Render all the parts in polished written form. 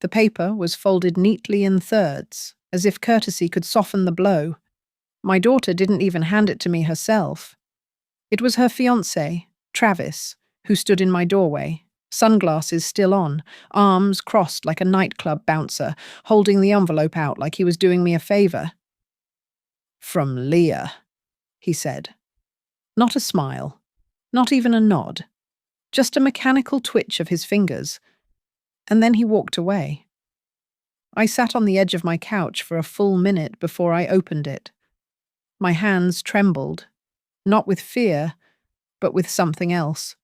The paper was folded neatly in thirds, as if courtesy could soften the blow. My daughter didn't even hand it to me herself. It was her fiancé, Travis, who stood in my doorway, sunglasses still on, arms crossed like a nightclub bouncer, holding the envelope out like he was doing me a favor. "From Leah," he said. Not a smile, not even a nod, just a mechanical twitch of his fingers, and then he walked away. I sat on the edge of my couch for a full minute before I opened it. My hands trembled, not with fear, but with something else.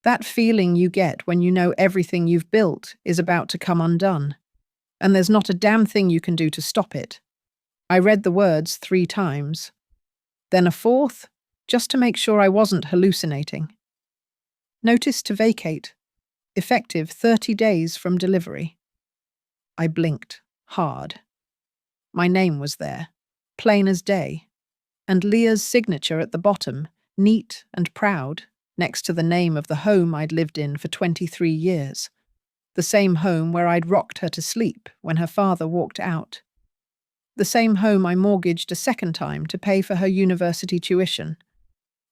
That feeling you get when you know everything you've built is about to come undone, and there's not a damn thing you can do to stop it. I read the words 3 times, then a fourth, just to make sure I wasn't hallucinating. Notice to vacate, effective 30 days from delivery. I blinked, hard. My name was there, plain as day, and Leah's signature at the bottom, neat and proud, next to the name of the home I'd lived in for 23 years. The same home where I'd rocked her to sleep when her father walked out. The same home I mortgaged a second time to pay for her university tuition.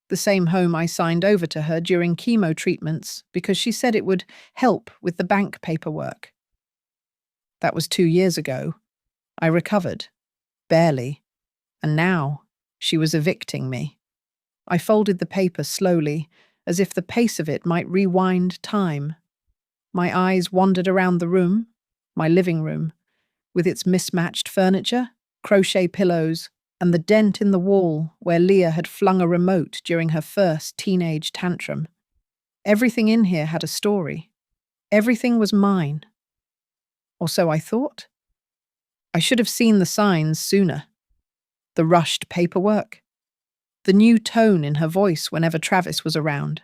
The same home I signed over to her during chemo treatments because she said it would help with the bank paperwork. That was 2 years ago. I recovered. Barely. And now, she was evicting me. I folded the paper slowly, as if the pace of it might rewind time. My eyes wandered around the room, my living room, with its mismatched furniture, crochet pillows, and the dent in the wall where Leah had flung a remote during her first teenage tantrum. Everything in here had a story. Everything was mine. Or so I thought. I should have seen the signs sooner. The rushed paperwork. The new tone in her voice whenever Travis was around.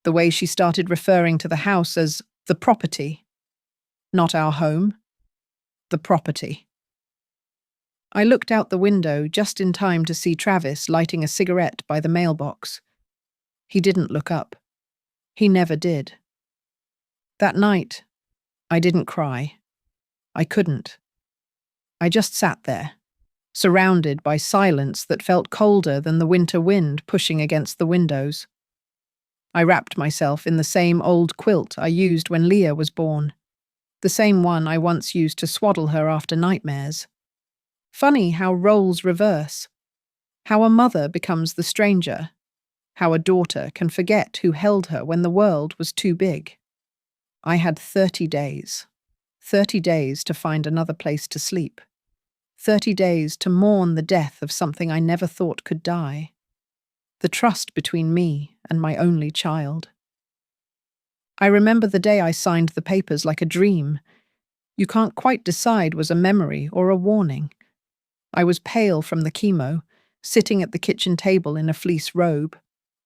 The way she started referring to the house as the property. Not our home. The property. I looked out the window just in time to see Travis lighting a cigarette by the mailbox. He didn't look up. He never did. That night, I didn't cry. I couldn't. I just sat there, surrounded by silence that felt colder than the winter wind pushing against the windows. I wrapped myself in the same old quilt I used when Leah was born, the same one I once used to swaddle her after nightmares. Funny how roles reverse, how a mother becomes the stranger, how a daughter can forget who held her when the world was too big. I had 30 days. 30 days to find another place to sleep. 30 days to mourn the death of something I never thought could die. The trust between me and my only child. I remember the day I signed the papers like a dream. You can't quite decide was a memory or a warning. I was pale from the chemo, sitting at the kitchen table in a fleece robe,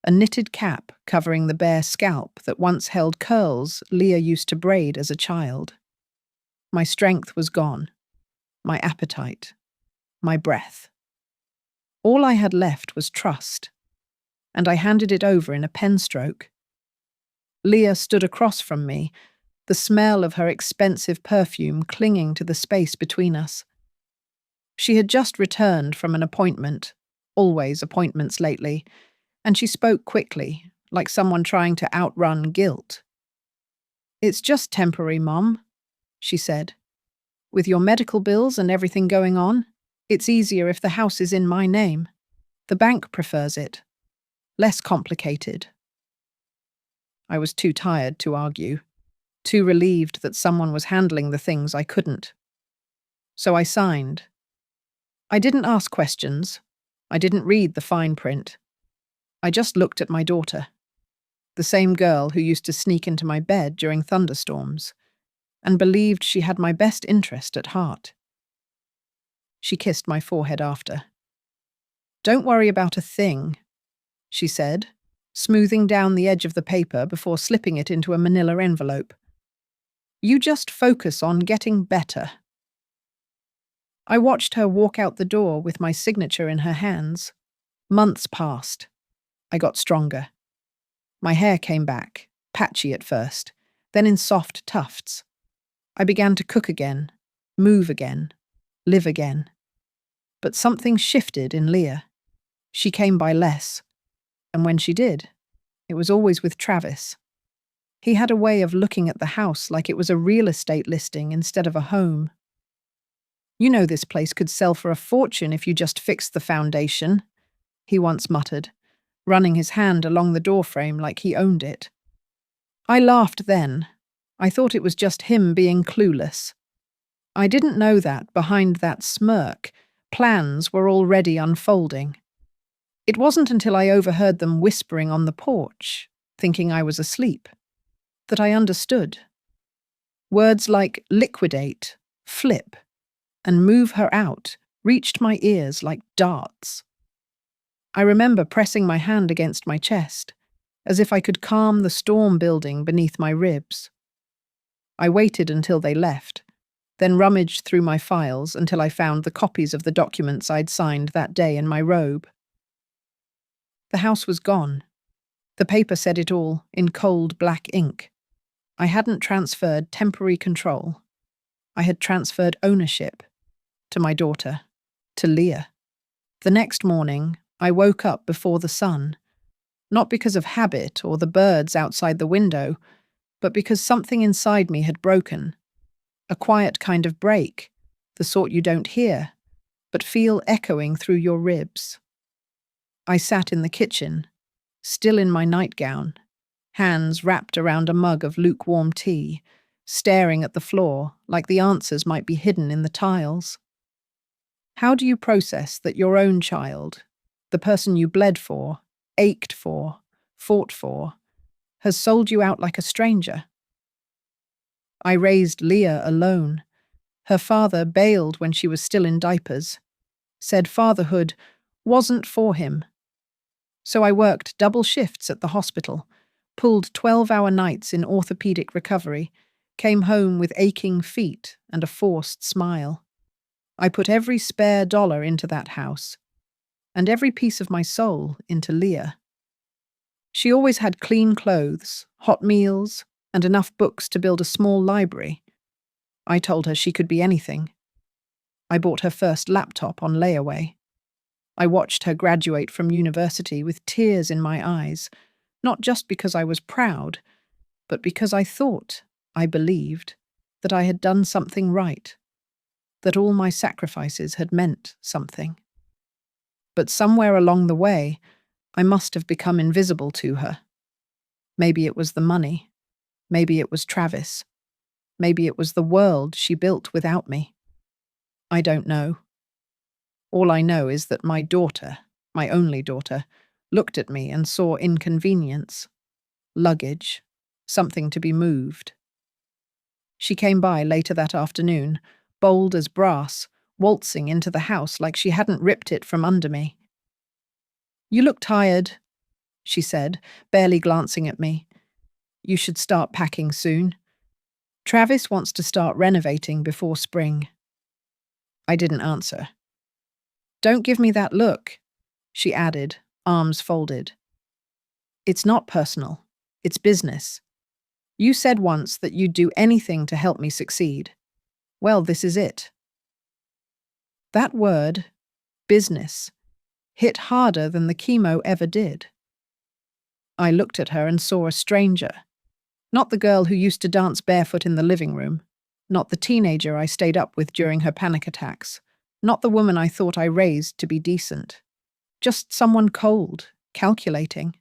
a knitted cap covering the bare scalp that once held curls Leah used to braid as a child. My strength was gone, my appetite, my breath. All I had left was trust, and I handed it over in a pen stroke. Leah stood across from me, the smell of her expensive perfume clinging to the space between us. She had just returned from an appointment, always appointments lately, and she spoke quickly, like someone trying to outrun guilt. "It's just temporary, Mom," she said. "With your medical bills and everything going on, it's easier if the house is in my name. The bank prefers it. Less complicated." I was too tired to argue, too relieved that someone was handling the things I couldn't. So I signed. I didn't ask questions. I didn't read the fine print. I just looked at my daughter, the same girl who used to sneak into my bed during thunderstorms, and believed she had my best interest at heart. She kissed my forehead after. "Don't worry about a thing," she said, smoothing down the edge of the paper before slipping it into a manila envelope. "You just focus on getting better." I watched her walk out the door with my signature in her hands. Months passed. I got stronger. My hair came back, patchy at first, then in soft tufts. I began to cook again, move again, live again. But something shifted in Leah. She came by less, and when she did, it was always with Travis. He had a way of looking at the house like it was a real estate listing instead of a home. "You know this place could sell for a fortune if you just fixed the foundation," he once muttered, running his hand along the doorframe like he owned it. I laughed then. I thought it was just him being clueless. I didn't know that, behind that smirk, plans were already unfolding. It wasn't until I overheard them whispering on the porch, thinking I was asleep, that I understood. Words like liquidate, flip, and move her out reached my ears like darts. I remember pressing my hand against my chest, as if I could calm the storm building beneath my ribs. I waited until they left, then rummaged through my files until I found the copies of the documents I'd signed that day in my robe. The house was gone. The paper said it all, in cold black ink. I hadn't transferred temporary control. I had transferred ownership to my daughter, to Leah. The next morning, I woke up before the sun, not because of habit or the birds outside the window, but because something inside me had broken. A quiet kind of break, the sort you don't hear, but feel echoing through your ribs. I sat in the kitchen, still in my nightgown, hands wrapped around a mug of lukewarm tea, staring at the floor like the answers might be hidden in the tiles. How do you process that your own child, the person you bled for, ached for, fought for, has sold you out like a stranger? I raised Leah alone. Her father bailed when she was still in diapers, said fatherhood wasn't for him. So I worked double shifts at the hospital, pulled 12-hour nights in orthopedic recovery, came home with aching feet and a forced smile. I put every spare dollar into that house, and every piece of my soul into Leah. She always had clean clothes, hot meals, and enough books to build a small library. I told her she could be anything. I bought her first laptop on layaway. I watched her graduate from university with tears in my eyes, not just because I was proud, but because I believed, that I had done something right, that all my sacrifices had meant something. But somewhere along the way, I must have become invisible to her. Maybe it was the money. Maybe it was Travis. Maybe it was the world she built without me. I don't know. All I know is that my daughter, my only daughter, looked at me and saw inconvenience, luggage, something to be moved. She came by later that afternoon, bold as brass, waltzing into the house like she hadn't ripped it from under me. "You look tired," she said, barely glancing at me. "You should start packing soon. Travis wants to start renovating before spring." I didn't answer. "Don't give me that look," she added, arms folded. "It's not personal. It's business. You said once that you'd do anything to help me succeed. Well, this is it." That word, business, hit harder than the chemo ever did. I looked at her and saw a stranger. Not the girl who used to dance barefoot in the living room. Not the teenager I stayed up with during her panic attacks. Not the woman I thought I raised to be decent. Just someone cold, calculating.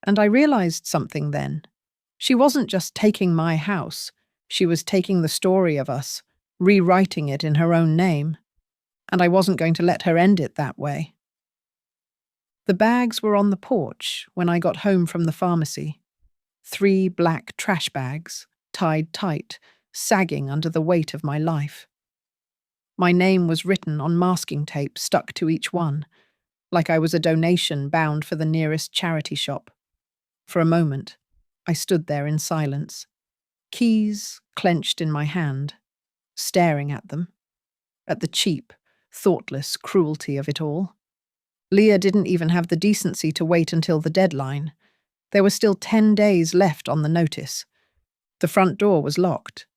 And I realized something then. She wasn't just taking my house. She was taking the story of us, rewriting it in her own name. And I wasn't going to let her end it that way. The bags were on the porch when I got home from the pharmacy. 3 black trash bags, tied tight, sagging under the weight of my life. My name was written on masking tape stuck to each one, like I was a donation bound for the nearest charity shop. For a moment, I stood there in silence, keys clenched in my hand, staring at them, at the cheap, thoughtless cruelty of it all. Leah didn't even have the decency to wait until the deadline. There were still 10 days left on the notice. The front door was locked.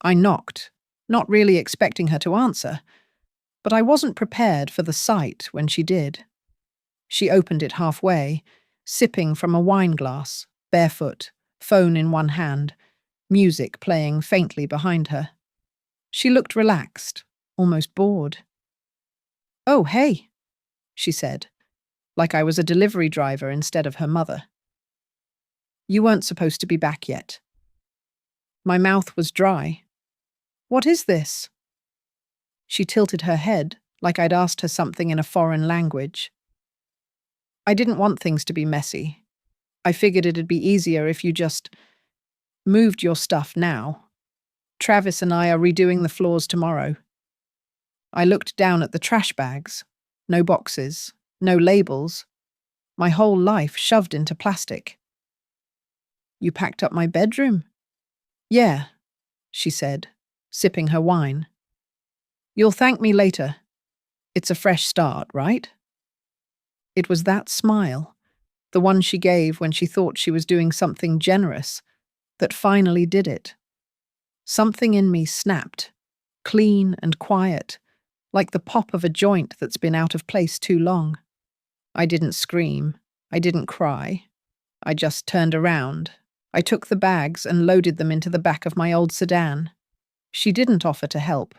I knocked, not really expecting her to answer, but I wasn't prepared for the sight when she did. She opened it halfway, sipping from a wine glass, barefoot, phone in one hand, music playing faintly behind her. She looked relaxed, almost bored. "Oh, hey," she said, like I was a delivery driver instead of her mother. "You weren't supposed to be back yet." My mouth was dry. "What is this?" She tilted her head, like I'd asked her something in a foreign language. "I didn't want things to be messy. I figured it'd be easier if you just moved your stuff now. Travis and I are redoing the floors tomorrow." I looked down at the trash bags. No boxes, no labels. My whole life shoved into plastic. "You packed up my bedroom?" "Yeah," she said, sipping her wine. "You'll thank me later. It's a fresh start, right?" It was that smile, the one she gave when she thought she was doing something generous, that finally did it. Something in me snapped, clean and quiet, like the pop of a joint that's been out of place too long. I didn't scream. I didn't cry. I just turned around. I took the bags and loaded them into the back of my old sedan. She didn't offer to help,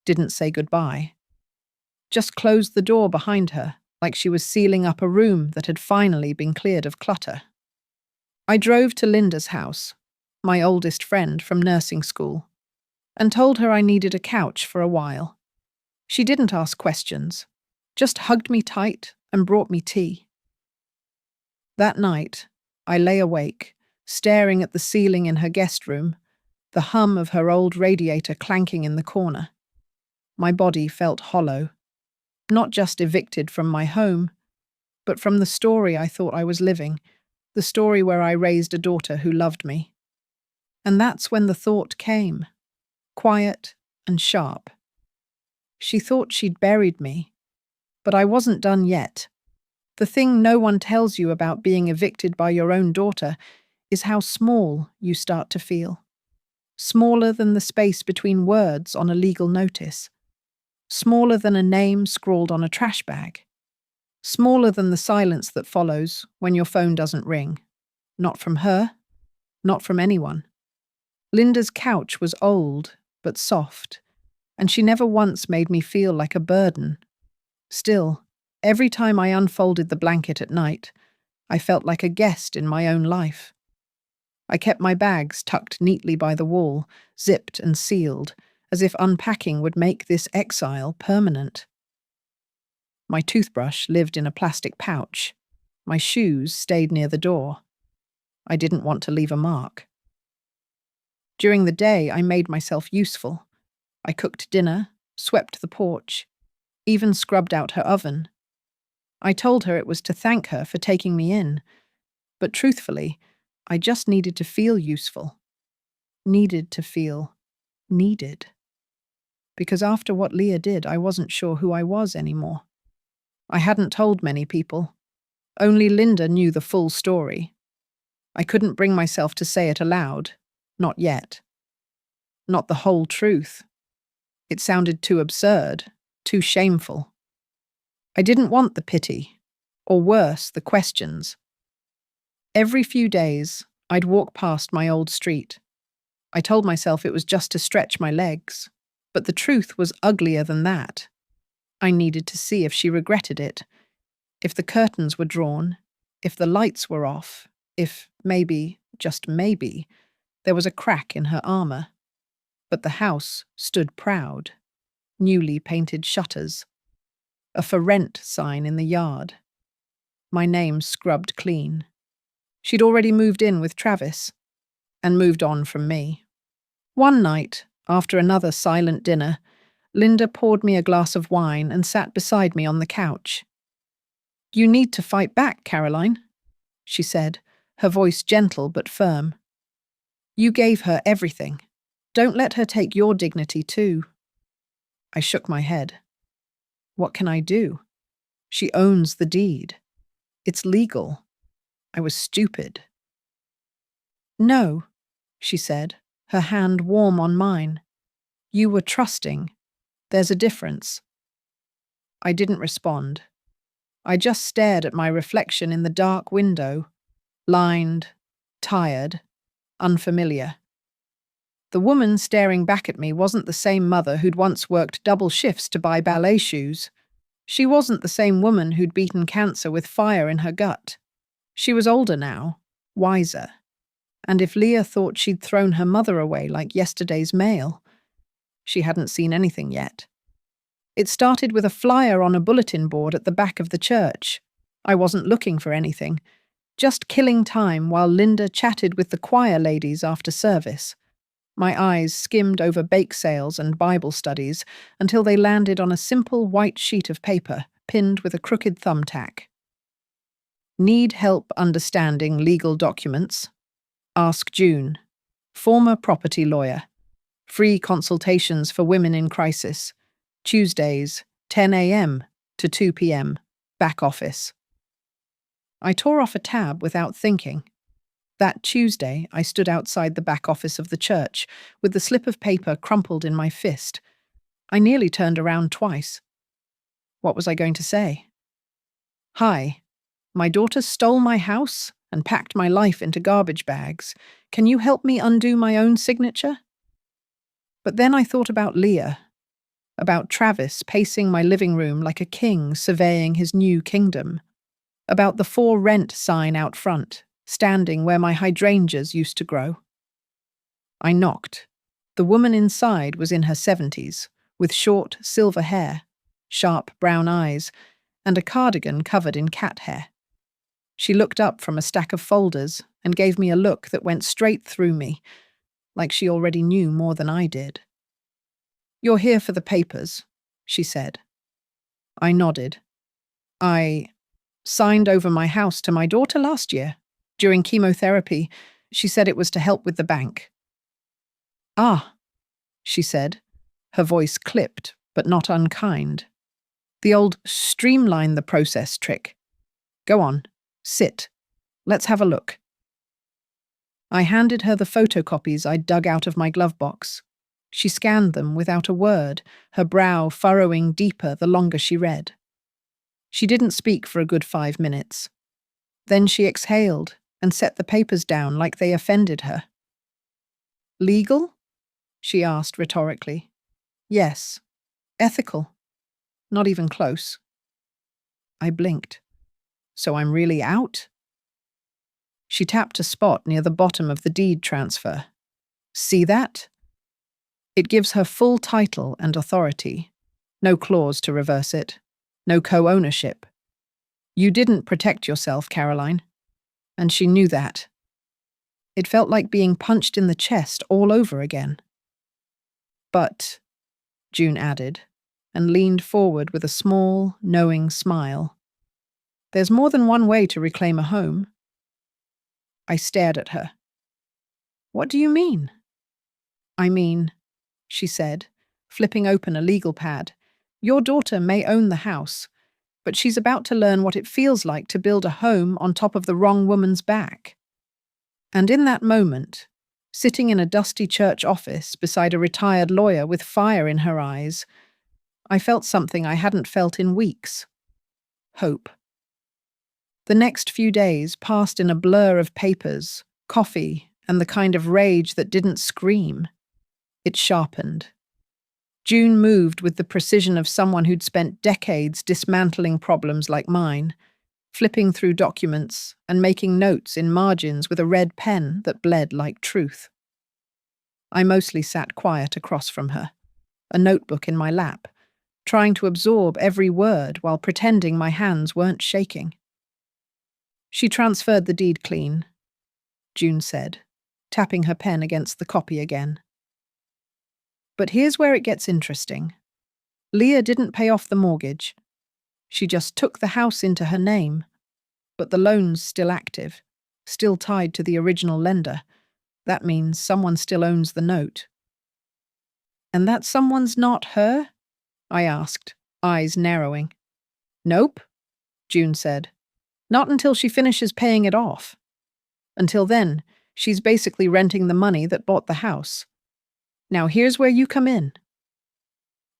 didn't say goodbye. Just closed the door behind her, like she was sealing up a room that had finally been cleared of clutter. I drove to Linda's house, my oldest friend from nursing school, and told her I needed a couch for a while. She didn't ask questions, just hugged me tight and brought me tea. That night, I lay awake, staring at the ceiling in her guest room, the hum of her old radiator clanking in the corner. My body felt hollow, not just evicted from my home, but from the story I thought I was living, the story where I raised a daughter who loved me. And that's when the thought came, quiet and sharp. She thought she'd buried me, but I wasn't done yet. The thing no one tells you about being evicted by your own daughter is how small you start to feel. Smaller than the space between words on a legal notice. Smaller than a name scrawled on a trash bag. Smaller than the silence that follows when your phone doesn't ring. Not from her, not from anyone. Linda's couch was old, but soft, and she never once made me feel like a burden. Still, every time I unfolded the blanket at night, I felt like a guest in my own life. I kept my bags tucked neatly by the wall, zipped and sealed, as if unpacking would make this exile permanent. My toothbrush lived in a plastic pouch. My shoes stayed near the door. I didn't want to leave a mark. During the day, I made myself useful. I cooked dinner, swept the porch, even scrubbed out her oven. I told her it was to thank her for taking me in, but truthfully, I just needed to feel useful. Needed to feel needed. Because after what Leah did, I wasn't sure who I was anymore. I hadn't told many people. Only Linda knew the full story. I couldn't bring myself to say it aloud. Not yet. Not the whole truth. It sounded too absurd, too shameful. I didn't want the pity, or worse, the questions. Every few days, I'd walk past my old street. I told myself it was just to stretch my legs, but the truth was uglier than that. I needed to see if she regretted it, if the curtains were drawn, if the lights were off, if maybe, just maybe, there was a crack in her armor. But the house stood proud. Newly painted shutters. A for rent sign in the yard. My name scrubbed clean. She'd already moved in with Travis, and moved on from me. One night, after another silent dinner, Linda poured me a glass of wine and sat beside me on the couch. "You need to fight back, Caroline," she said, her voice gentle but firm. "You gave her everything. Don't let her take your dignity too." I shook my head. What can I do? She owns the deed. It's legal. I was stupid. "No," she said, her hand warm on mine. You were trusting. There's a difference. I didn't respond. I just stared at my reflection in the dark window, lined, tired, unfamiliar. The woman staring back at me wasn't the same mother who'd once worked double shifts to buy ballet shoes. She wasn't the same woman who'd beaten cancer with fire in her gut. She was older now, wiser. And if Leah thought she'd thrown her mother away like yesterday's mail, she hadn't seen anything yet. It started with a flyer on a bulletin board at the back of the church. I wasn't looking for anything, just killing time while Linda chatted with the choir ladies after service. My eyes skimmed over bake sales and Bible studies until they landed on a simple white sheet of paper pinned with a crooked thumbtack. Need help understanding legal documents? Ask June, former property lawyer. Free consultations for women in crisis. Tuesdays, 10 a.m. to 2 p.m. Back office. I tore off a tab without thinking. That Tuesday, I stood outside the back office of the church with the slip of paper crumpled in my fist. I nearly turned around twice. What was I going to say? Hi, my daughter stole my house and packed my life into garbage bags. Can you help me undo my own signature? But then I thought about Leah, about Travis pacing my living room like a king surveying his new kingdom, about the for rent sign out front, standing where my hydrangeas used to grow. I knocked. The woman inside was in her 70s, with short silver hair, sharp brown eyes, and a cardigan covered in cat hair. She looked up from a stack of folders and gave me a look that went straight through me, like she already knew more than I did. You're here for the papers, she said. I nodded. I signed over my house to my daughter last year. During chemotherapy, she said it was to help with the bank. Ah, she said, her voice clipped but not unkind. The old streamline the process trick. Go on, sit. Let's have a look. I handed her the photocopies I'd dug out of my glove box. She scanned them without a word, her brow furrowing deeper the longer she read. She didn't speak for a good 5 minutes. Then she exhaled and set the papers down like they offended her. Legal? She asked rhetorically. Yes. Ethical? Not even close. I blinked. So I'm really out? She tapped a spot near the bottom of the deed transfer. See that? It gives her full title and authority. No clause to reverse it. No co-ownership. You didn't protect yourself, Caroline. And she knew that. It felt like being punched in the chest all over again. But, June added, and leaned forward with a small, knowing smile. There's more than one way to reclaim a home. I stared at her. What do you mean? I mean, she said, flipping open a legal pad, your daughter may own the house, but she's about to learn what it feels like to build a home on top of the wrong woman's back. And in that moment, sitting in a dusty church office beside a retired lawyer with fire in her eyes, I felt something I hadn't felt in weeks. Hope. The next few days passed in a blur of papers, coffee, and the kind of rage that didn't scream. It sharpened. June moved with the precision of someone who'd spent decades dismantling problems like mine, flipping through documents and making notes in margins with a red pen that bled like truth. I mostly sat quiet across from her, a notebook in my lap, trying to absorb every word while pretending my hands weren't shaking. She transferred the deed clean, June said, tapping her pen against the copy again. But here's where it gets interesting. Leah didn't pay off the mortgage. She just took the house into her name. But the loan's still active, still tied to the original lender. That means someone still owns the note. And that someone's not her? I asked, eyes narrowing. Nope, June said. Not until she finishes paying it off. Until then, She's basically renting the money that bought the house. Now here's where you come in.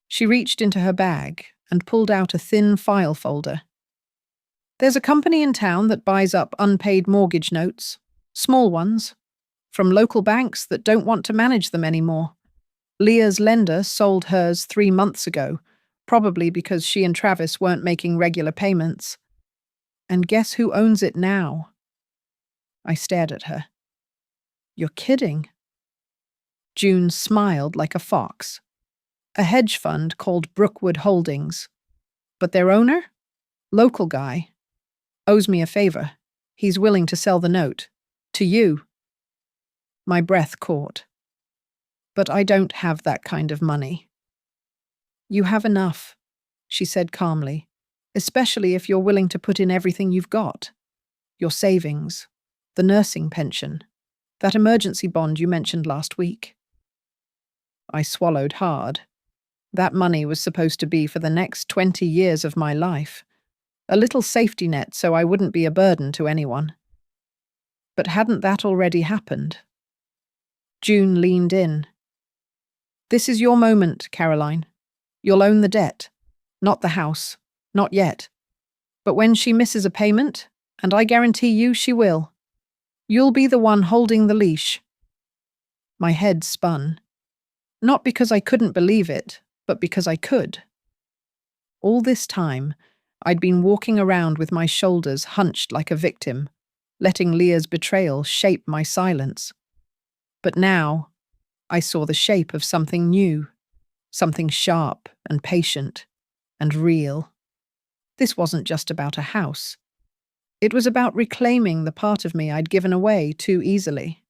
She reached into her bag and pulled out a thin file folder. There's a company in town that buys up unpaid mortgage notes, small ones, from local banks that don't want to manage them anymore. Leah's lender sold hers 3 months ago, probably because she and Travis weren't making regular payments. And guess who owns it now? I stared at her. You're kidding. June smiled like a fox. A hedge fund called Brookwood Holdings. But their owner? Local guy. Owes me a favor. He's willing to sell the note. To you. My breath caught. But I don't have that kind of money. You have enough, she said calmly, especially if you're willing to put in everything you've got. Your savings, the nursing pension, that emergency bond you mentioned last week. I swallowed hard. That money was supposed to be for the next 20 years of my life. A little safety net so I wouldn't be a burden to anyone. But hadn't that already happened? June leaned in. This is your moment, Caroline. You'll own the debt. Not the house. Not yet. But when she misses a payment, and I guarantee you she will, you'll be the one holding the leash. My head spun. Not because I couldn't believe it, but because I could. All this time, I'd been walking around with my shoulders hunched like a victim, letting Leah's betrayal shape my silence. But now, I saw the shape of something new, something sharp and patient and real. This wasn't just about a house. It was about reclaiming the part of me I'd given away too easily.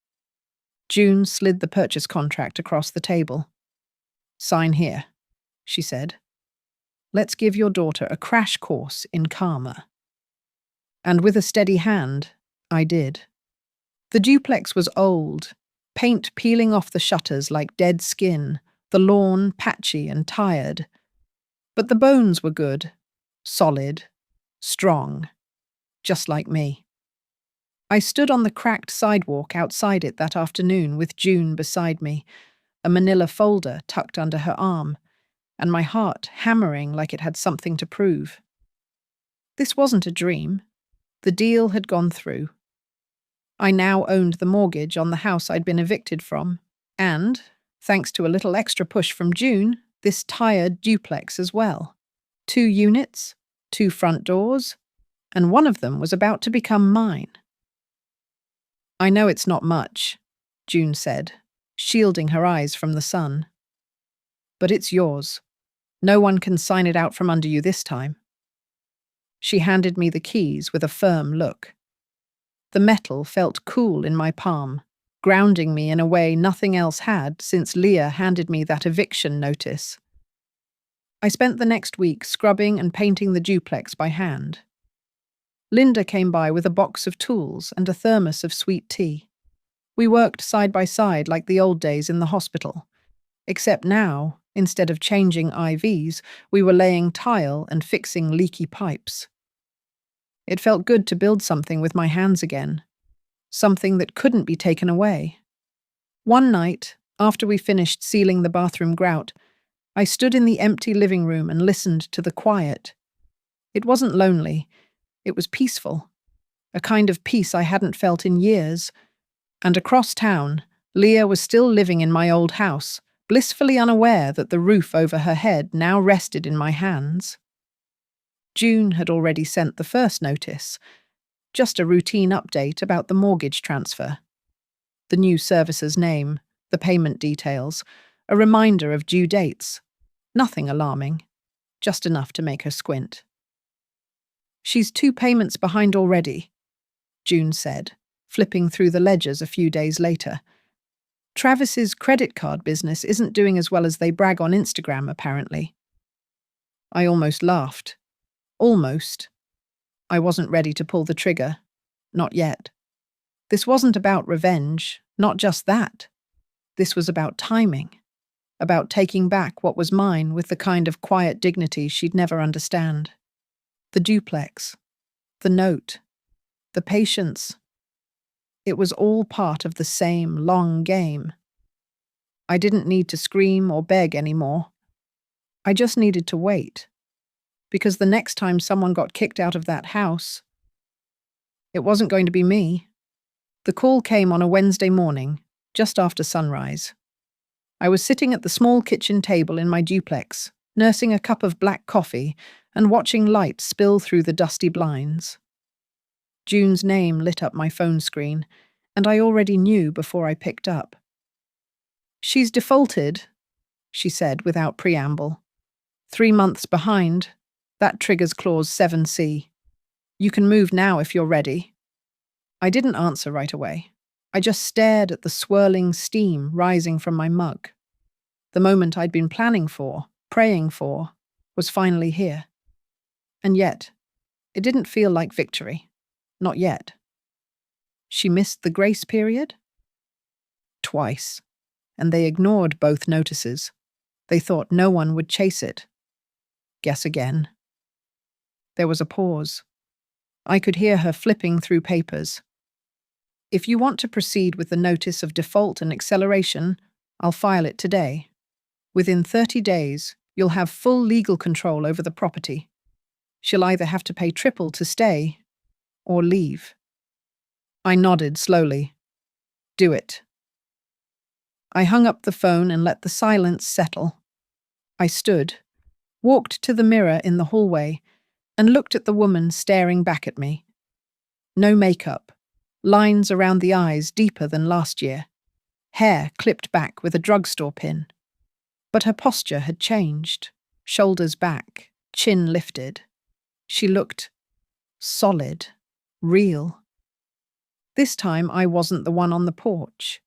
June slid the purchase contract across the table. Sign here, she said. Let's give your daughter a crash course in karma. And with a steady hand, I did. The duplex was old, paint peeling off the shutters like dead skin, the lawn patchy and tired. But the bones were good, solid, strong, just like me. I stood on the cracked sidewalk outside it that afternoon with June beside me, a manila folder tucked under her arm, and my heart hammering like it had something to prove. This wasn't a dream. The deal had gone through. I now owned the mortgage on the house I'd been evicted from, and, thanks to a little extra push from June, this tired duplex as well. 2 units, 2 front doors, and one of them was about to become mine. I know it's not much, June said, shielding her eyes from the sun. But it's yours. No one can sign it out from under you this time. She handed me the keys with a firm look. The metal felt cool in my palm, grounding me in a way nothing else had since Leah handed me that eviction notice. I spent the next week scrubbing and painting the duplex by hand. Linda came by with a box of tools and a thermos of sweet tea. We worked side by side like the old days in the hospital, except now, instead of changing IVs, we were laying tile and fixing leaky pipes. It felt good to build something with my hands again, something that couldn't be taken away. One night, after we finished sealing the bathroom grout, I stood in the empty living room and listened to the quiet. It wasn't lonely, it was peaceful, a kind of peace I hadn't felt in years. And across town, Leah was still living in my old house, blissfully unaware that the roof over her head now rested in my hands. June had already sent the first notice, just a routine update about the mortgage transfer. The new servicer's name, the payment details, a reminder of due dates. Nothing alarming, just enough to make her squint. She's 2 payments behind already, June said, flipping through the ledgers a few days later. Travis's credit card business isn't doing as well as they brag on Instagram, apparently. I almost laughed. Almost. I wasn't ready to pull the trigger. Not yet. This wasn't about revenge, not just that. This was about timing, about taking back what was mine with the kind of quiet dignity she'd never understand. The duplex, the note, the patience. It was all part of the same long game. I didn't need to scream or beg anymore. I just needed to wait. Because the next time someone got kicked out of that house, it wasn't going to be me. The call came on a Wednesday morning, just after sunrise. I was sitting at the small kitchen table in my duplex, nursing a cup of black coffee and watching light spill through the dusty blinds. June's name lit up my phone screen, and I already knew before I picked up. "She's defaulted," she said without preamble. 3 months behind. That triggers Clause 7C. You can move now if you're ready. I didn't answer right away. I just stared at the swirling steam rising from my mug. The moment I'd been planning for, praying for, was finally here. And yet, it didn't feel like victory. Not yet. She missed the grace period? Twice. And they ignored both notices. They thought no one would chase it. Guess again. There was a pause. I could hear her flipping through papers. "If you want to proceed with the notice of default and acceleration, I'll file it today. Within 30 days, you'll have full legal control over the property. She'll either have to pay triple to stay or leave." I nodded slowly. "Do it." I hung up the phone and let the silence settle. I stood, walked to the mirror in the hallway, and looked at the woman staring back at me. No makeup, lines around the eyes deeper than last year, hair clipped back with a drugstore pin. But her posture had changed, shoulders back, chin lifted. She looked solid, real. This time I wasn't the one on the porch.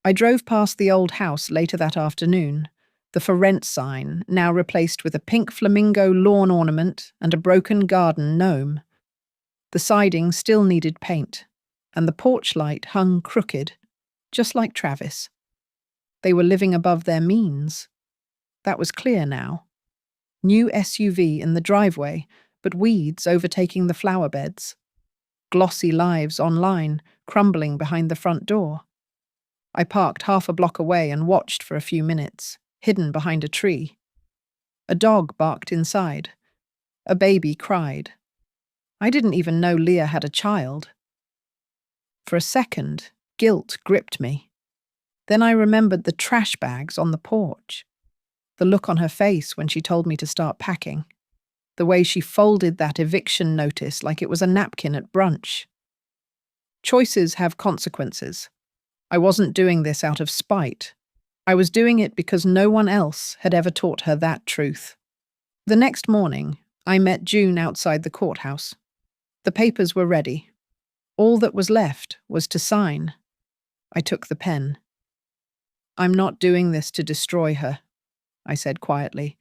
I drove past the old house later that afternoon, the for rent sign now replaced with a pink flamingo lawn ornament and a broken garden gnome. The siding still needed paint, and the porch light hung crooked, just like Travis. They were living above their means. That was clear now. New SUV in the driveway, but weeds overtaking the flower beds. Glossy lives online, crumbling behind the front door. I parked half a block away and watched for a few minutes, hidden behind a tree. A dog barked inside. A baby cried. I didn't even know Leah had a child. For a second, guilt gripped me. Then I remembered the trash bags on the porch. The look on her face when she told me to start packing. The way she folded that eviction notice like it was a napkin at brunch. Choices have consequences. I wasn't doing this out of spite. I was doing it because no one else had ever taught her that truth. The next morning, I met June outside the courthouse. The papers were ready. All that was left was to sign. I took the pen. "I'm not doing this to destroy her," I said quietly.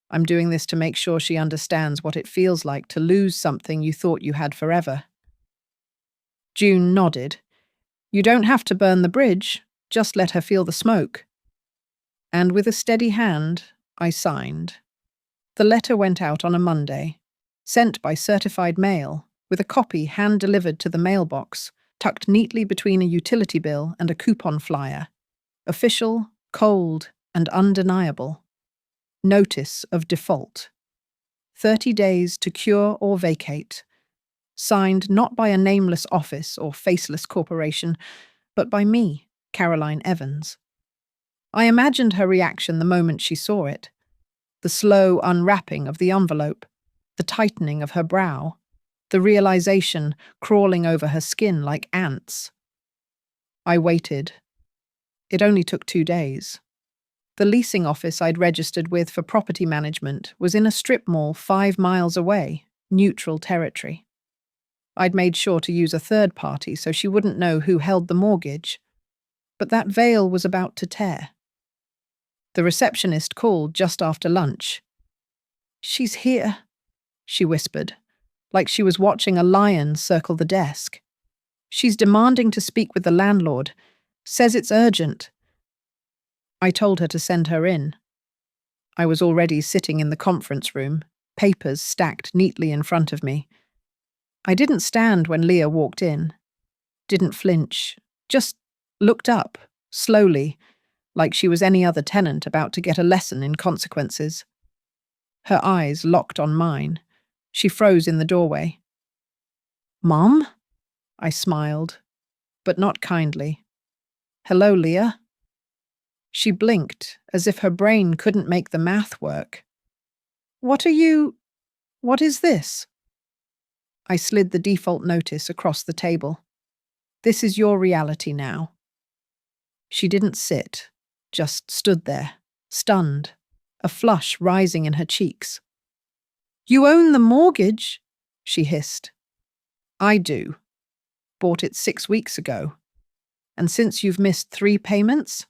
"I'm doing this to make sure she understands what it feels like to lose something you thought you had forever." June nodded. "You don't have to burn the bridge, just let her feel the smoke." And with a steady hand, I signed. The letter went out on a Monday, sent by certified mail, with a copy hand-delivered to the mailbox, tucked neatly between a utility bill and a coupon flyer. Official, cold, and undeniable. Notice of default. 30 days to cure or vacate. Signed not by a nameless office or faceless corporation, but by me, Caroline Evans. I imagined her reaction the moment she saw it. The slow unwrapping of the envelope, the tightening of her brow, the realization crawling over her skin like ants. I waited. It only took 2 days. The leasing office I'd registered with for property management was in a strip mall 5 miles away, neutral territory. I'd made sure to use a third party so she wouldn't know who held the mortgage. But that veil was about to tear. The receptionist called just after lunch. "She's here," she whispered, like she was watching a lion circle the desk. "She's demanding to speak with the landlord. Says it's urgent." I told her to send her in. I was already sitting in the conference room, papers stacked neatly in front of me. I didn't stand when Leah walked in. didn't flinch, just looked up, slowly, like she was any other tenant about to get a lesson in consequences. Her eyes locked on mine. She froze in the doorway. "Mom?" I smiled, but not kindly. "Hello, Leah?" She blinked, as if her brain couldn't make the math work. What is this?" I slid the default notice across the table. "This is your reality now." She didn't sit, just stood there, stunned, a flush rising in her cheeks. "You own the mortgage?" she hissed. "I do. Bought it 6 weeks ago. And since you've missed 3 payments,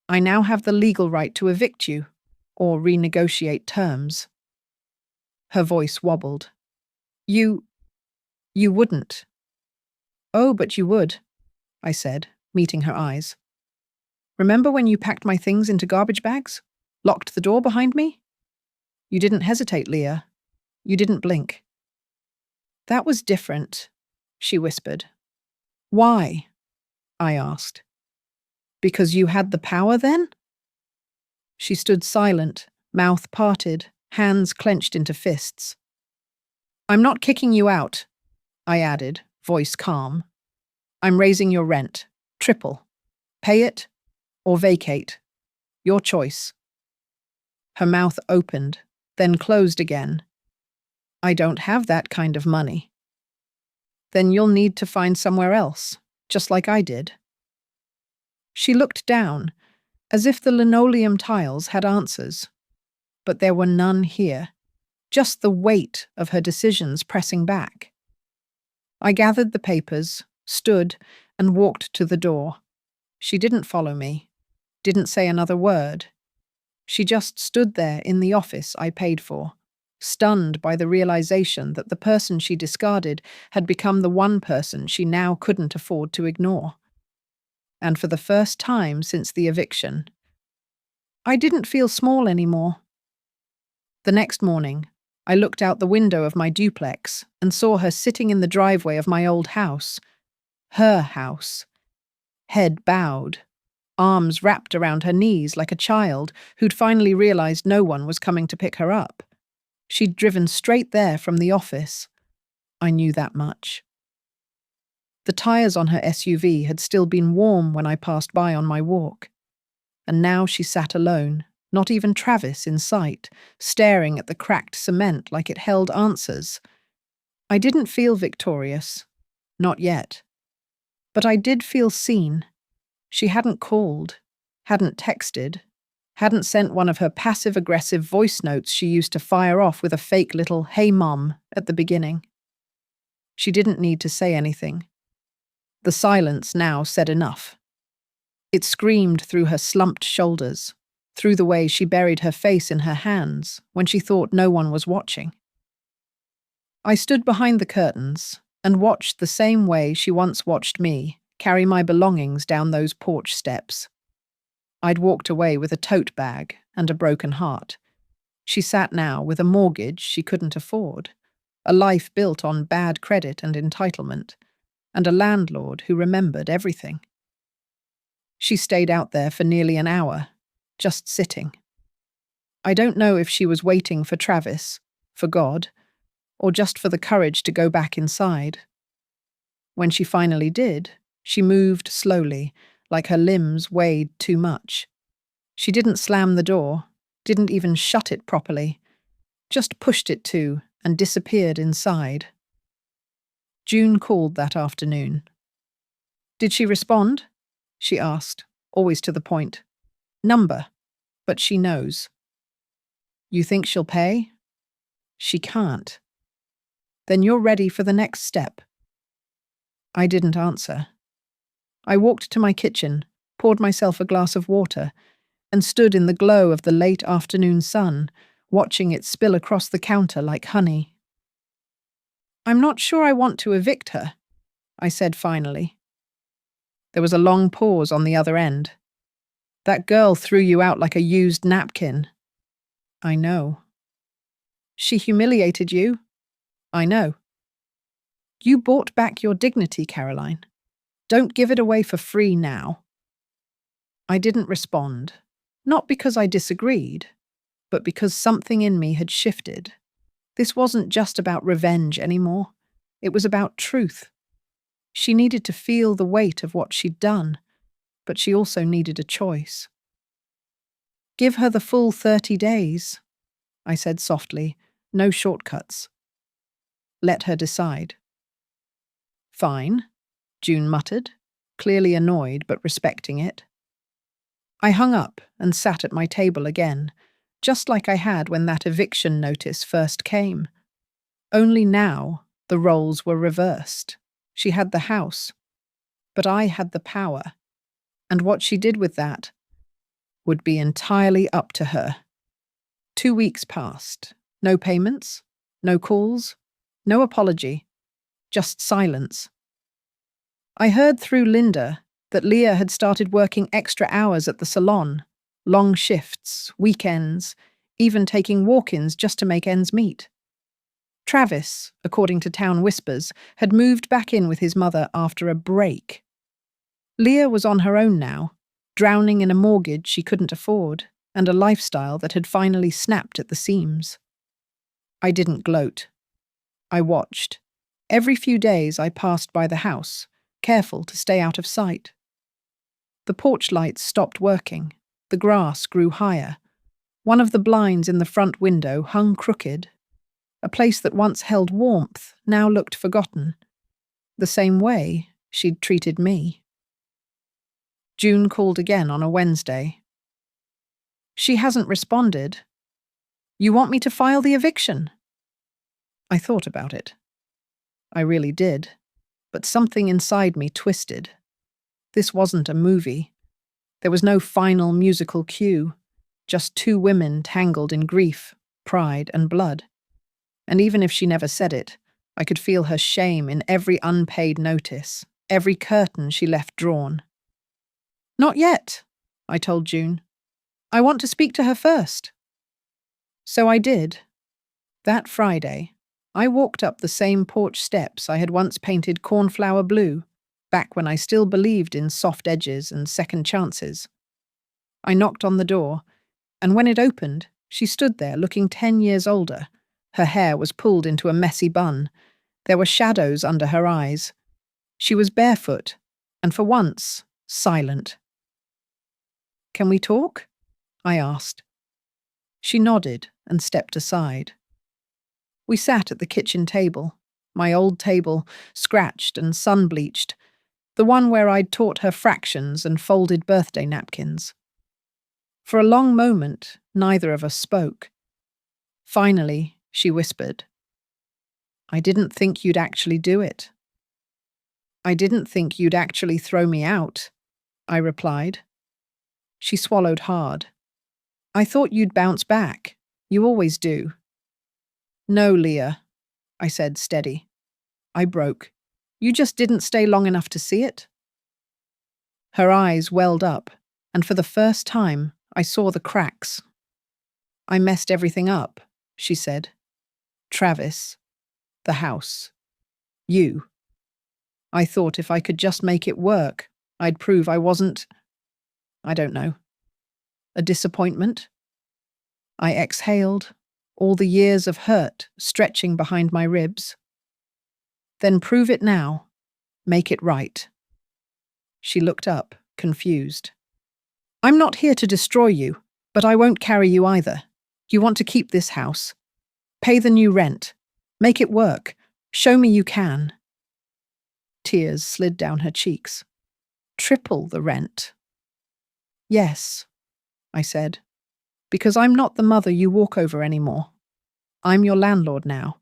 I now have the legal right to evict you, or renegotiate terms." Her voice wobbled. You wouldn't." "Oh, but you would," I said, meeting her eyes. "Remember when you packed my things into garbage bags? Locked the door behind me? You didn't hesitate, Leah. You didn't blink." "That was different," she whispered. "Why?" I asked. "Because you had the power then?" She stood silent, mouth parted, hands clenched into fists. "I'm not kicking you out," I added, voice calm. "I'm raising your rent. Triple. Pay it or vacate. Your choice." Her mouth opened, then closed again. "I don't have that kind of money." "Then you'll need to find somewhere else, just like I did." She looked down, as if the linoleum tiles had answers. But there were none here, just the weight of her decisions pressing back. I gathered the papers, stood, and walked to the door. She didn't follow me, didn't say another word. She just stood there in the office I paid for, stunned by the realization that the person she discarded had become the one person she now couldn't afford to ignore. And for the first time since the eviction, I didn't feel small anymore. The next morning, I looked out the window of my duplex and saw her sitting in the driveway of my old house. Her house. Head bowed, arms wrapped around her knees like a child who'd finally realized no one was coming to pick her up. She'd driven straight there from the office. I knew that much. The tires on her SUV had still been warm when I passed by on my walk. And now she sat alone, not even Travis in sight, staring at the cracked cement like it held answers. I didn't feel victorious. Not yet. But I did feel seen. She hadn't called, hadn't texted, hadn't sent one of her passive-aggressive voice notes she used to fire off with a fake little "Hey Mom" at the beginning. She didn't need to say anything. The silence now said enough. It screamed through her slumped shoulders, through the way she buried her face in her hands when she thought no one was watching. I stood behind the curtains and watched the same way she once watched me carry my belongings down those porch steps. I'd walked away with a tote bag and a broken heart. She sat now with a mortgage she couldn't afford, a life built on bad credit and entitlement, and a landlord who remembered everything. She stayed out there for nearly an hour, just sitting. I don't know if she was waiting for Travis, for God, or just for the courage to go back inside. When she finally did, she moved slowly, like her limbs weighed too much. She didn't slam the door, didn't even shut it properly, just pushed it to and disappeared inside. June called that afternoon. "Did she respond?" she asked, always to the point. "Number, but she knows." "You think she'll pay?" "She can't." "Then you're ready for the next step." I didn't answer. I walked to my kitchen, poured myself a glass of water, and stood in the glow of the late afternoon sun, watching it spill across the counter like honey. "I'm not sure I want to evict her," I said finally. There was a long pause on the other end. "That girl threw you out like a used napkin." "I know." "She humiliated you." "I know." "You bought back your dignity, Caroline." Don't give it away for free now. I didn't respond, not because I disagreed, but because something in me had shifted. This wasn't just about revenge anymore. It was about truth. She needed to feel the weight of what she'd done, but she also needed a choice. Give her the full 30 days, I said softly, no shortcuts. Let her decide. Fine, June muttered, clearly annoyed but respecting it. I hung up and sat at my table again, just like I had when that eviction notice first came. Only now the roles were reversed. She had the house, but I had the power, and what she did with that would be entirely up to her. 2 weeks passed. No payments, no calls, no apology, just silence. I heard through Linda that Leah had started working extra hours at the salon, long shifts, weekends, even taking walk-ins just to make ends meet. Travis, according to town whispers, had moved back in with his mother after a break. Leah was on her own now, drowning in a mortgage she couldn't afford and a lifestyle that had finally snapped at the seams. I didn't gloat. I watched. Every few days I passed by the house, careful to stay out of sight. The porch lights stopped working. The grass grew higher. One of the blinds in the front window hung crooked. A place that once held warmth now looked forgotten. The same way she'd treated me. June called again on a Wednesday. She hasn't responded. You want me to file the eviction? I thought about it. I really did. But something inside me twisted. This wasn't a movie. There was no final musical cue, just two women tangled in grief, pride, and blood. And even if she never said it, I could feel her shame in every unpaid notice, every curtain she left drawn. Not yet, I told June. I want to speak to her first. So I did. That Friday, I walked up the same porch steps I had once painted cornflower blue, back when I still believed in soft edges and second chances. I knocked on the door, and when it opened, she stood there looking 10 years older. Her hair was pulled into a messy bun. There were shadows under her eyes. She was barefoot, and for once, silent. Can we talk? I asked. She nodded and stepped aside. We sat at the kitchen table, my old table, scratched and sun-bleached, the one where I'd taught her fractions and folded birthday napkins. For a long moment, neither of us spoke. Finally, she whispered, I didn't think you'd actually do it. I didn't think you'd actually throw me out, I replied. She swallowed hard. I thought you'd bounce back. You always do. No, Leah, I said, steady. I broke. You just didn't stay long enough to see it? Her eyes welled up, and for the first time, I saw the cracks. I messed everything up, she said. Travis, the house, you. I thought if I could just make it work, I'd prove I wasn't, I don't know, a disappointment. I exhaled, all the years of hurt stretching behind my ribs. Then prove it now. Make it right. She looked up, confused. I'm not here to destroy you, but I won't carry you either. You want to keep this house. Pay the new rent. Make it work. Show me you can. Tears slid down her cheeks. Triple the rent. Yes, I said, because I'm not the mother you walk over anymore. I'm your landlord now,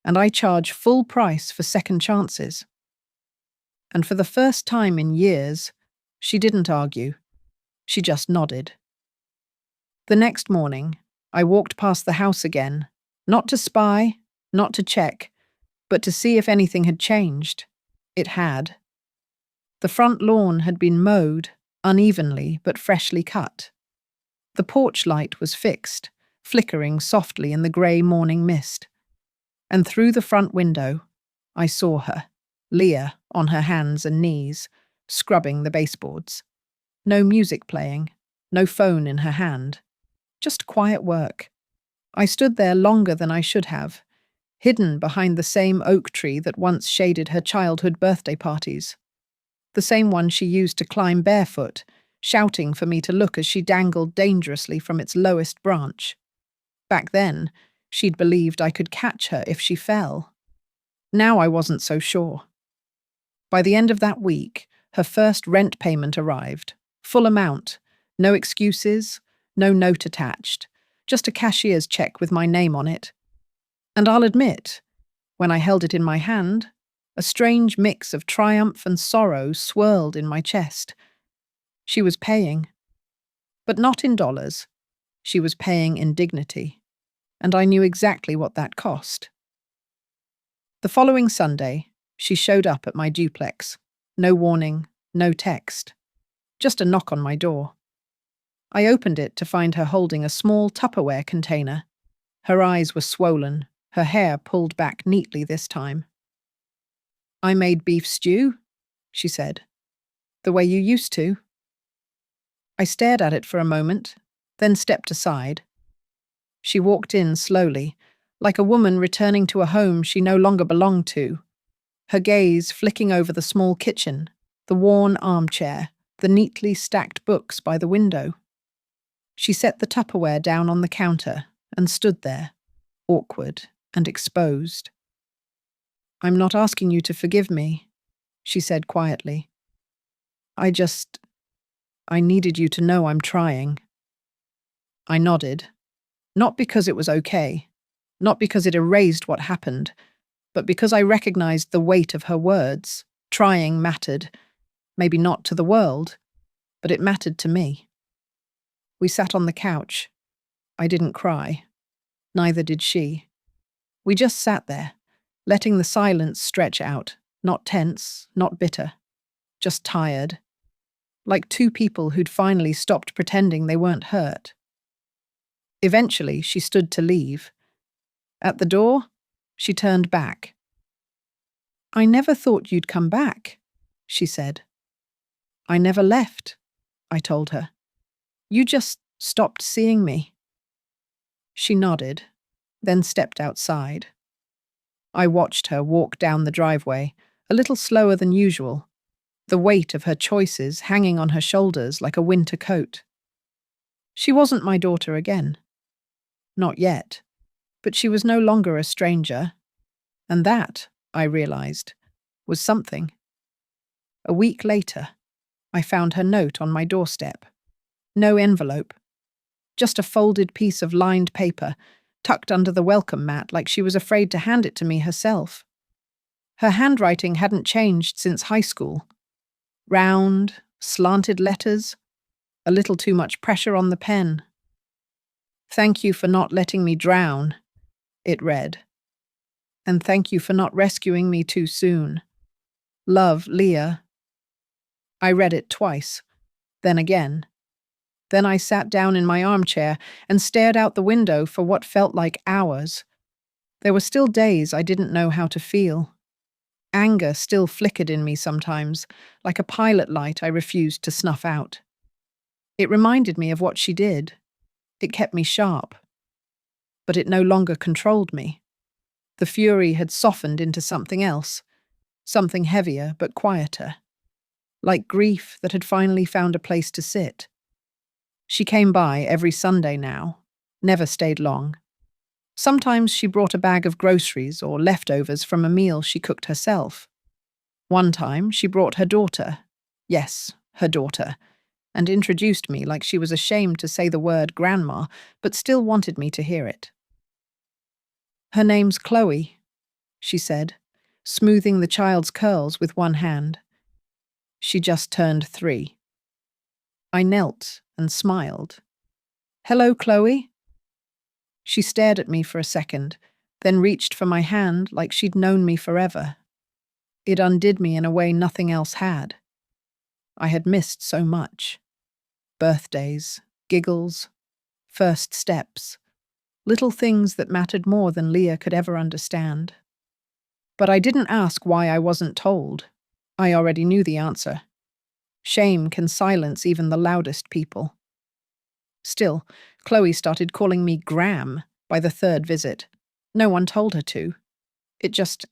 and I charge full price for second chances. And for the first time in years, she didn't argue. She just nodded. The next morning, I walked past the house again, not to spy, not to check, but to see if anything had changed. It had. The front lawn had been mowed, unevenly but freshly cut. The porch light was fixed, flickering softly in the grey morning mist. And through the front window, I saw her. Leah on her hands and knees, scrubbing the baseboards. No music playing, no phone in her hand. Just quiet work. I stood there longer than I should have, hidden behind the same oak tree that once shaded her childhood birthday parties. The same one she used to climb barefoot, shouting for me to look as she dangled dangerously from its lowest branch. Back then, she'd believed I could catch her if she fell. Now I wasn't so sure. By the end of that week, her first rent payment arrived. Full amount. No excuses, no note attached. Just a cashier's check with my name on it. And I'll admit, when I held it in my hand, a strange mix of triumph and sorrow swirled in my chest. She was paying. But not in dollars. She was paying in dignity. And I knew exactly what that cost. The following Sunday, she showed up at my duplex. No warning, no text. Just a knock on my door. I opened it to find her holding a small Tupperware container. Her eyes were swollen, her hair pulled back neatly this time. "I made beef stew," she said. "The way you used to." I stared at it for a moment, then stepped aside. She walked in slowly, like a woman returning to a home she no longer belonged to. Her gaze flicking over the small kitchen, the worn armchair, the neatly stacked books by the window. She set the Tupperware down on the counter and stood there, awkward and exposed. "I'm not asking you to forgive me," she said quietly. I needed you to know I'm trying." I nodded, not because it was okay, not because it erased what happened, but because I recognized the weight of her words. Trying mattered, maybe not to the world, but it mattered to me. We sat on the couch. I didn't cry. Neither did she. We just sat there, letting the silence stretch out, not tense, not bitter, just tired, like two people who'd finally stopped pretending they weren't hurt. Eventually, she stood to leave. At the door, she turned back. "I never thought you'd come back," she said. "I never left," I told her. "You just stopped seeing me." She nodded, then stepped outside. I watched her walk down the driveway, a little slower than usual, the weight of her choices hanging on her shoulders like a winter coat. She wasn't my daughter again. Not yet. But she was no longer a stranger. And that, I realized, was something. A week later, I found her note on my doorstep. No envelope. Just a folded piece of lined paper, tucked under the welcome mat like she was afraid to hand it to me herself. Her handwriting hadn't changed since high school. Round, slanted letters, a little too much pressure on the pen. "Thank you for not letting me drown," it read. "And thank you for not rescuing me too soon. Love, Leah." I read it twice, then again. Then I sat down in my armchair and stared out the window for what felt like hours. There were still days I didn't know how to feel. Anger still flickered in me sometimes, like a pilot light I refused to snuff out. It reminded me of what she did. It kept me sharp. But it no longer controlled me. The fury had softened into something else, something heavier but quieter, like grief that had finally found a place to sit. She came by every Sunday now, never stayed long. Sometimes she brought a bag of groceries or leftovers from a meal she cooked herself. One time she brought her daughter, yes, her daughter, and introduced me like she was ashamed to say the word grandma, but still wanted me to hear it. "Her name's Chloe," she said, smoothing the child's curls with one hand. She just turned 3. I knelt and smiled. "Hello, Chloe." She stared at me for a second, then reached for my hand like she'd known me forever. It undid me in a way nothing else had. I had missed so much. Birthdays, giggles, first steps, little things that mattered more than Leah could ever understand. But I didn't ask why I wasn't told. I already knew the answer. Shame can silence even the loudest people. Still, Chloe started calling me Gram by the third visit. No one told her to. It just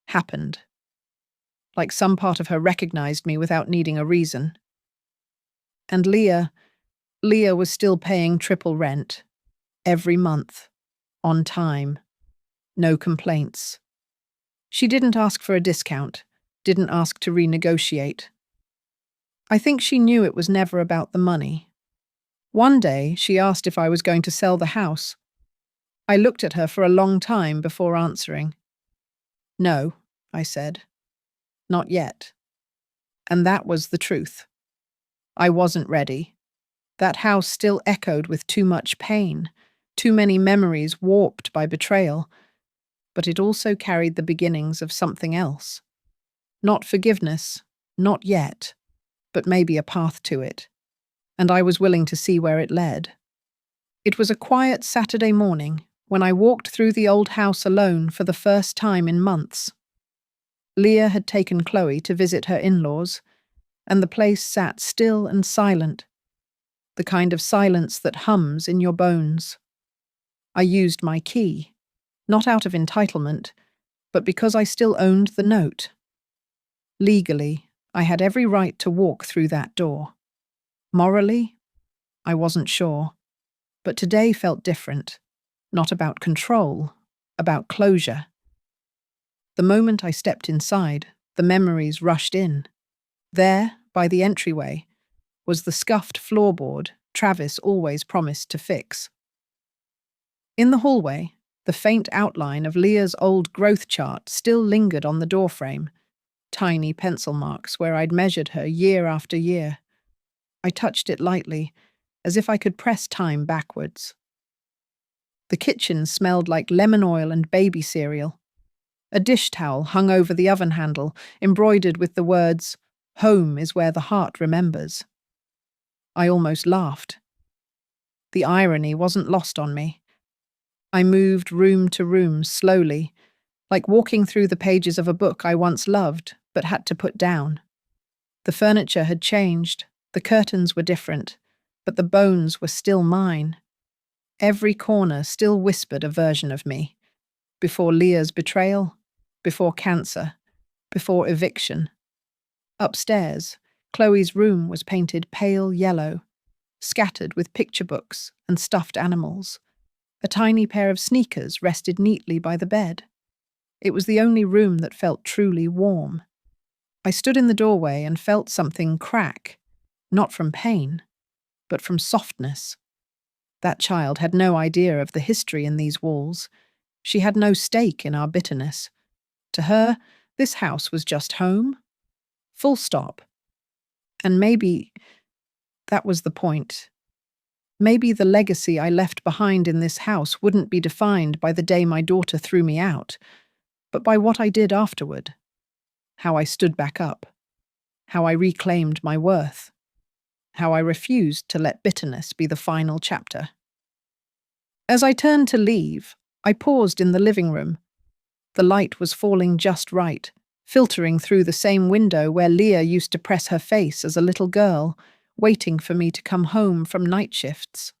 happened. Like some part of her recognized me without needing a reason. And Leah was still paying triple rent. Every month. On time. No complaints. She didn't ask for a discount, didn't ask to renegotiate. I think she knew it was never about the money. One day, she asked if I was going to sell the house. I looked at her for a long time before answering. No, I said. Not yet. And that was the truth. I wasn't ready. That house still echoed with too much pain, too many memories warped by betrayal, but it also carried the beginnings of something else. Not forgiveness, not yet, but maybe a path to it. And I was willing to see where it led. It was a quiet Saturday morning when I walked through the old house alone for the first time in months. Leah had taken Chloe to visit her in-laws, and the place sat still and silent, the kind of silence that hums in your bones. I used my key, not out of entitlement, but because I still owned the note. Legally, I had every right to walk through that door. Morally, I wasn't sure, but today felt different, not about control, about closure. The moment I stepped inside, the memories rushed in. There, by the entryway, was the scuffed floorboard Travis always promised to fix. In the hallway, the faint outline of Leah's old growth chart still lingered on the doorframe, tiny pencil marks where I'd measured her year after year. I touched it lightly, as if I could press time backwards. The kitchen smelled like lemon oil and baby cereal. A dish towel hung over the oven handle, embroidered with the words, "Home is where the heart remembers." I almost laughed. The irony wasn't lost on me. I moved room to room slowly, like walking through the pages of a book I once loved but had to put down. The furniture had changed, the curtains were different, but the bones were still mine. Every corner still whispered a version of me. Before Leah's betrayal, before cancer, before eviction. Upstairs, Chloe's room was painted pale yellow, scattered with picture books and stuffed animals. A tiny pair of sneakers rested neatly by the bed. It was the only room that felt truly warm. I stood in the doorway and felt something crack, not from pain, but from softness. That child had no idea of the history in these walls. She had no stake in our bitterness. To her, this house was just home. Full stop. And maybe that was the point. Maybe the legacy I left behind in this house wouldn't be defined by the day my daughter threw me out, but by what I did afterward. How I stood back up. How I reclaimed my worth. How I refused to let bitterness be the final chapter. As I turned to leave, I paused in the living room. The light was falling just right, filtering through the same window where Leah used to press her face as a little girl, waiting for me to come home from night shifts.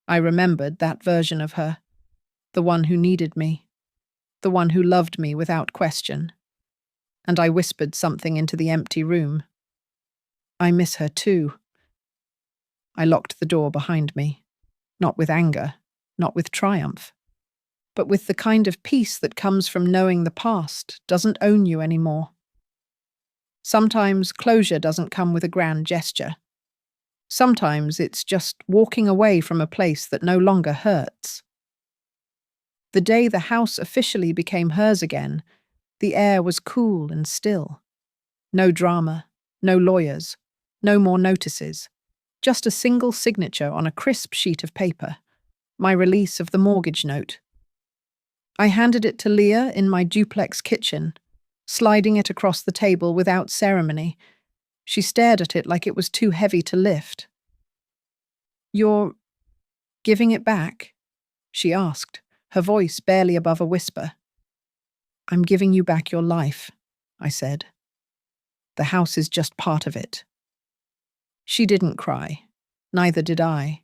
I remembered that version of her, the one who needed me, the one who loved me without question. And I whispered something into the empty room. I miss her too. I locked the door behind me, not with anger, not with triumph, but with the kind of peace that comes from knowing the past doesn't own you anymore. Sometimes closure doesn't come with a grand gesture. Sometimes it's just walking away from a place that no longer hurts. The day the house officially became hers again, the air was cool and still. No drama, no lawyers, no more notices, just a single signature on a crisp sheet of paper, my release of the mortgage note. I handed it to Leah in my duplex kitchen, sliding it across the table without ceremony. She stared at it like it was too heavy to lift. "You're giving it back?" she asked, her voice barely above a whisper. I'm giving you back your life, I said. The house is just part of it. She didn't cry. Neither did I.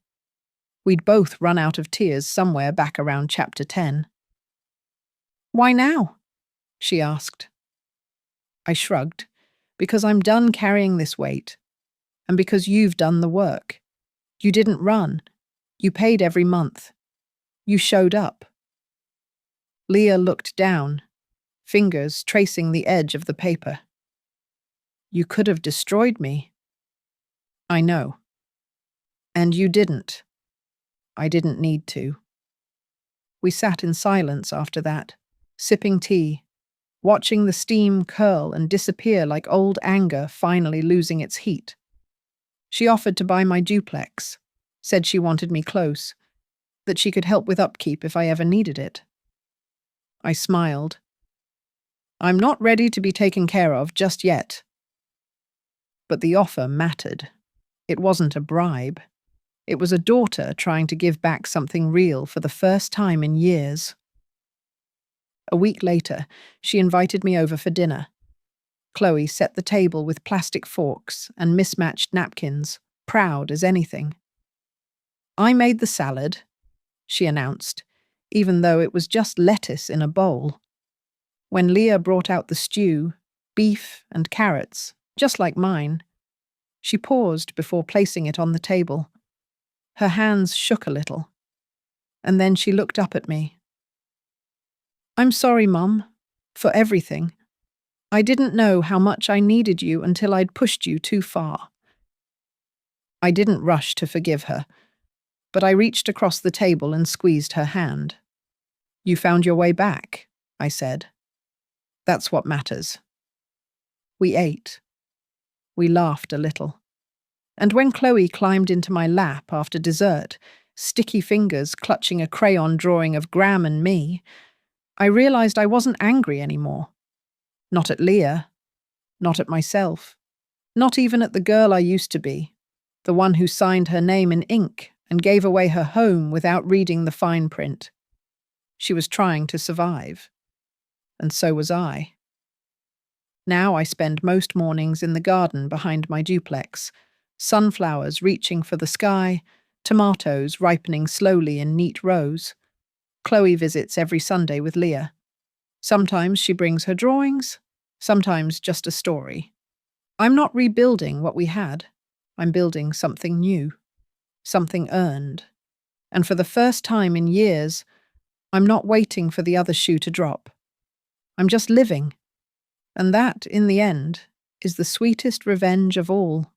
We'd both run out of tears somewhere back around chapter 10. Why now? She asked. I shrugged. Because I'm done carrying this weight. And because you've done the work. You didn't run. You paid every month. You showed up. Leah looked down, fingers tracing the edge of the paper. You could have destroyed me. I know. And you didn't. I didn't need to. We sat in silence after that, sipping tea, watching the steam curl and disappear like old anger finally losing its heat. She offered to buy my duplex, said she wanted me close, that she could help with upkeep if I ever needed it. I smiled. I'm not ready to be taken care of just yet. But the offer mattered. It wasn't a bribe. It was a daughter trying to give back something real for the first time in years. A week later, she invited me over for dinner. Chloe set the table with plastic forks and mismatched napkins, proud as anything. I made the salad, she announced, even though it was just lettuce in a bowl. When Leah brought out the stew, beef and carrots, just like mine, she paused before placing it on the table. Her hands shook a little, and then she looked up at me. I'm sorry, Mum, for everything. I didn't know how much I needed you until I'd pushed you too far. I didn't rush to forgive her, but I reached across the table and squeezed her hand. You found your way back, I said. That's what matters. We ate. We laughed a little. And when Chloe climbed into my lap after dessert, sticky fingers clutching a crayon drawing of Graham and me, I realized I wasn't angry anymore. Not at Leah. Not at myself. Not even at the girl I used to be, the one who signed her name in ink and gave away her home without reading the fine print. She was trying to survive. And so was I. Now I spend most mornings in the garden behind my duplex, sunflowers reaching for the sky, tomatoes ripening slowly in neat rows. Chloe visits every Sunday with Leah. Sometimes she brings her drawings, sometimes just a story. I'm not rebuilding what we had. I'm building something new, something earned. And for the first time in years, I'm not waiting for the other shoe to drop. I'm just living. And that, in the end, is the sweetest revenge of all.